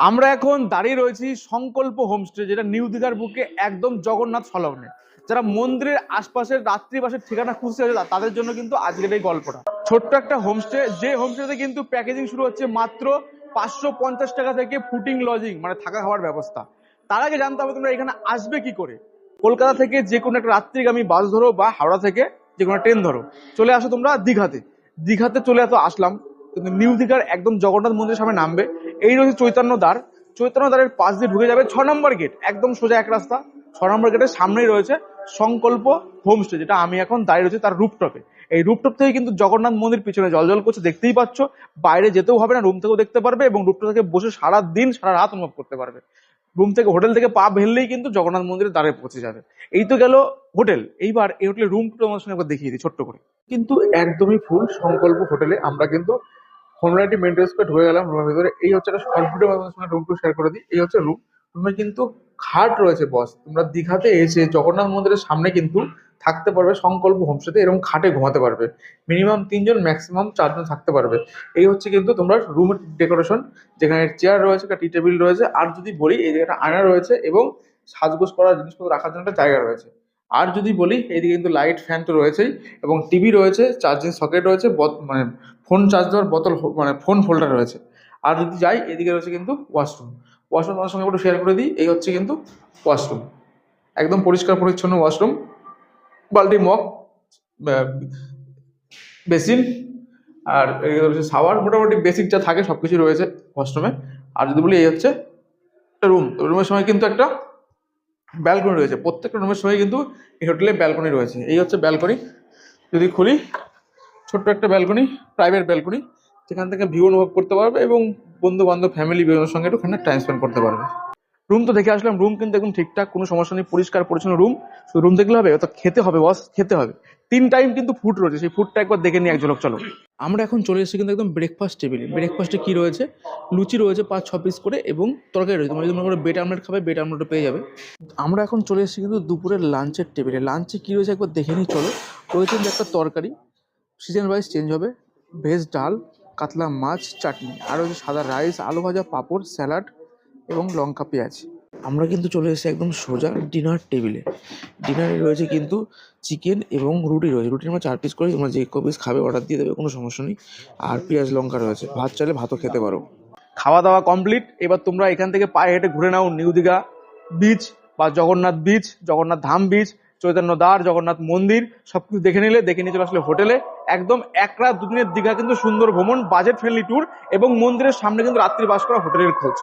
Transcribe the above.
আমরা এখন দাঁড়িয়ে রয়েছি সংকল্প হোমস্টে, যেটা নিউ দীঘার বুকে একদম জগন্নাথ সংলগ্নে। যারা মন্দিরের আশপাশের রাত্রিবাসের ঠিকানা খুঁজতে আছে তাদের জন্য কিন্তু আজকের এই গল্পটা। ছোট্ট একটা হোমস্টে, যে হোমস্টেতে কিন্তু প্যাকেজিং শুরু হচ্ছে মাত্র 550 টাকা থেকে, ফুটিং লজিং মানে থাকা খাওয়ার ব্যবস্থা। তার আগে জানতে হবে তোমরা এখানে আসবে কি করে। কলকাতা থেকে যে কোনো একটা রাত্রিগামী বাস ধরো বা হাওড়া থেকে যে কোনো ট্রেন ধরো, চলে আসো তোমরা দীঘাতে। দীঘাতে চলে আসলাম কিন্তু নিউ দীঘার একদম জগন্নাথ মন্দিরের সামনে নামবে। এই রয়েছে চৈতন্য দ্বার। চৈতন্য দ্বারের পাশ দিয়ে ঢুকে যাবে 6 নম্বর গেট, একদম সোজা এক রাস্তা। 6 নম্বর গেটের সামনেই রয়েছে সংকল্প হোমস্টে, যেটা আমি এখন দাঁড়িয়ে রয়েছে তার রুফটপে। এই রুফটপ থেকে কিন্তু জগন্নাথ মন্দির পিছনে জল করছে, দেখতেই পাচ্ছ। বাইরে যেতেও হবে না, রুম থেকেও দেখতে পারবে এবং রুফটপ থেকে বসে সারা দিন সারা রাত অনুভব করতে পারবে। রুম থেকে হোটেল থেকে পা ফেললেই কিন্তু জগন্নাথ মন্দিরের দ্বারে পৌঁছে যাবে। এই তো গেল হোটেল। এইবার এই হোটেলের রুম টুর আমার সঙ্গে একবার দেখিয়ে দিই ছোট্ট করে। কিন্তু একদমই ফুল সংকল্প হোটেলে আমরা কিন্তু হোমরাইটি মেনটেন্স করে ঢুকে গেলাম রুমের ভিতরে। এই হচ্ছে একটা শর্ট ভিডিও আমাদের সঙ্গে রুম টু শেয়ার করে দিই। এই হচ্ছে রুম। রুমে কিন্তু খাট রয়েছে বস। তোমরা দীঘাতে এসে জগন্নাথ মন্দিরের সামনে কিন্তু থাকতে পারবে সংকল্প হোমস্টেতে, এরকম খাটে ঘুমাতে পারবে। মিনিমাম 3 জন, ম্যাক্সিমাম 4 জন থাকতে পারবে। এই হচ্ছে কিন্তু তোমরা রুমের ডেকোরেশন, যেখানে চেয়ার রয়েছে, একটা টি টেবিল রয়েছে, আর যদি বলি এই জায়গাটা আয়না রয়েছে এবং সাজগোজ করার জিনিসপত্র রাখার জন্য একটা জায়গা রয়েছে। আর যদি বলি এইদিকে কিন্তু লাইট ফ্যান তো রয়েছেই এবং টিভি রয়েছে, চার্জিং সকেট রয়েছে, মানে ফোন চার্জ দেওয়ার বোতল, মানে ফোন হোল্ডার রয়েছে। আর যদি যাই এদিকে রয়েছে কিন্তু ওয়াশরুম। ওয়াশরুম তোমার সঙ্গে একটু শেয়ার করে দিই। এই হচ্ছে কিন্তু ওয়াশরুম, একদম পরিষ্কার পরিচ্ছন্ন ওয়াশরুম। বালতি, মগ, বেসিন, আর এই হচ্ছে শাওয়ার। মোটামুটি বেসিক যা থাকে সবকিছু রয়েছে ওয়াশরুমে। আর যদি বলি এই হচ্ছে একটা রুম। রুমের সময় কিন্তু একটা ব্যালকনি রয়েছে, প্রত্যেকটা রুমের সময় কিন্তু এই হোটেলে ব্যালকনি রয়েছে। এই হচ্ছে ব্যালকনি। যদি খুলি, ছোট্ট একটা ব্যালকনি, প্রাইভেট ব্যালকনি, যেখান থেকে ভিউ অনুভব করতে পারবে এবং বন্ধু বান্ধব ফ্যামিলি বিভিন্ন সঙ্গে একটু টাইম স্পেন্ড করতে পারবে। রুম তো দেখে আসলাম, রুম কিন্তু একদম ঠিকঠাক, কোনো সমস্যা নেই, পরিষ্কার পরিচ্ছন্ন রুম। শুধু রুম দেখলে হবে, তো খেতে হবে বস, খেতে হবে। 3 টাইম কিন্তু ফুড রয়েছে, সেই ফুডটা একবার দেখে নিই এক ঝলক। চলো, আমরা এখন চলে এসেছি কিন্তু একদম ব্রেকফাস্ট টেবিলে। ব্রেকফাস্টে কি রয়েছে, লুচি রয়েছে 5-6 পিস করে এবং তরকারি রয়েছে। তোমরা যদি মনে করো বেড আমলেট খাবে, বেড আমলেটও পেয়ে যাবে। আমরা এখন চলে এসেছি কিন্তু দুপুরের লাঞ্চের টেবিলে। লাঞ্চে কি রয়েছে একবার দেখে নিই চলো। রয়েছে কিন্তু একটা তরকারি, সিজন ওয়াইজ চেঞ্জ হবে, ভেজ ডাল, কাতলা মাছ, চাটনি, আর হচ্ছে সাদা রাইস, আলু ভাজা, পাঁপড়, স্যালাড এবং লঙ্কা পেঁয়াজ। আমরা কিন্তু চলে এসেছি একদম সোজা ডিনার টেবিলে। ডিনারে রয়েছে কিন্তু চিকেন এবং রুটি রয়েছে। রুটির আমরা 4 পিস করে, তোমরা যে পিস খাবে অর্ডার দিয়ে দেবে, কোনো সমস্যা নেই। আর পেঁয়াজ লঙ্কা রয়েছে, ভাত চাইলে ভাতও খেতে পারো। খাওয়া দাওয়া কমপ্লিট। এবার তোমরা এখান থেকে পায়ে হেঁটে ঘুরে নাও নিউ দীঘা বিচ বা জগন্নাথ বিচ, জগন্নাথ ধাম বিচ, চৈতন্য দ্বার, জগন্নাথ মন্দির সবকিছু দেখে নিয়ে চলে আসলে হোটেলে। একদম 1 রাত 2 দিনের দীঘা কিন্তু সুন্দর ভ্রমণ, বাজেট ফ্রেন্ডলি ট্যুর এবং মন্দিরের সামনে কিন্তু রাত্রি বাস করা হোটেলের খোঁজ।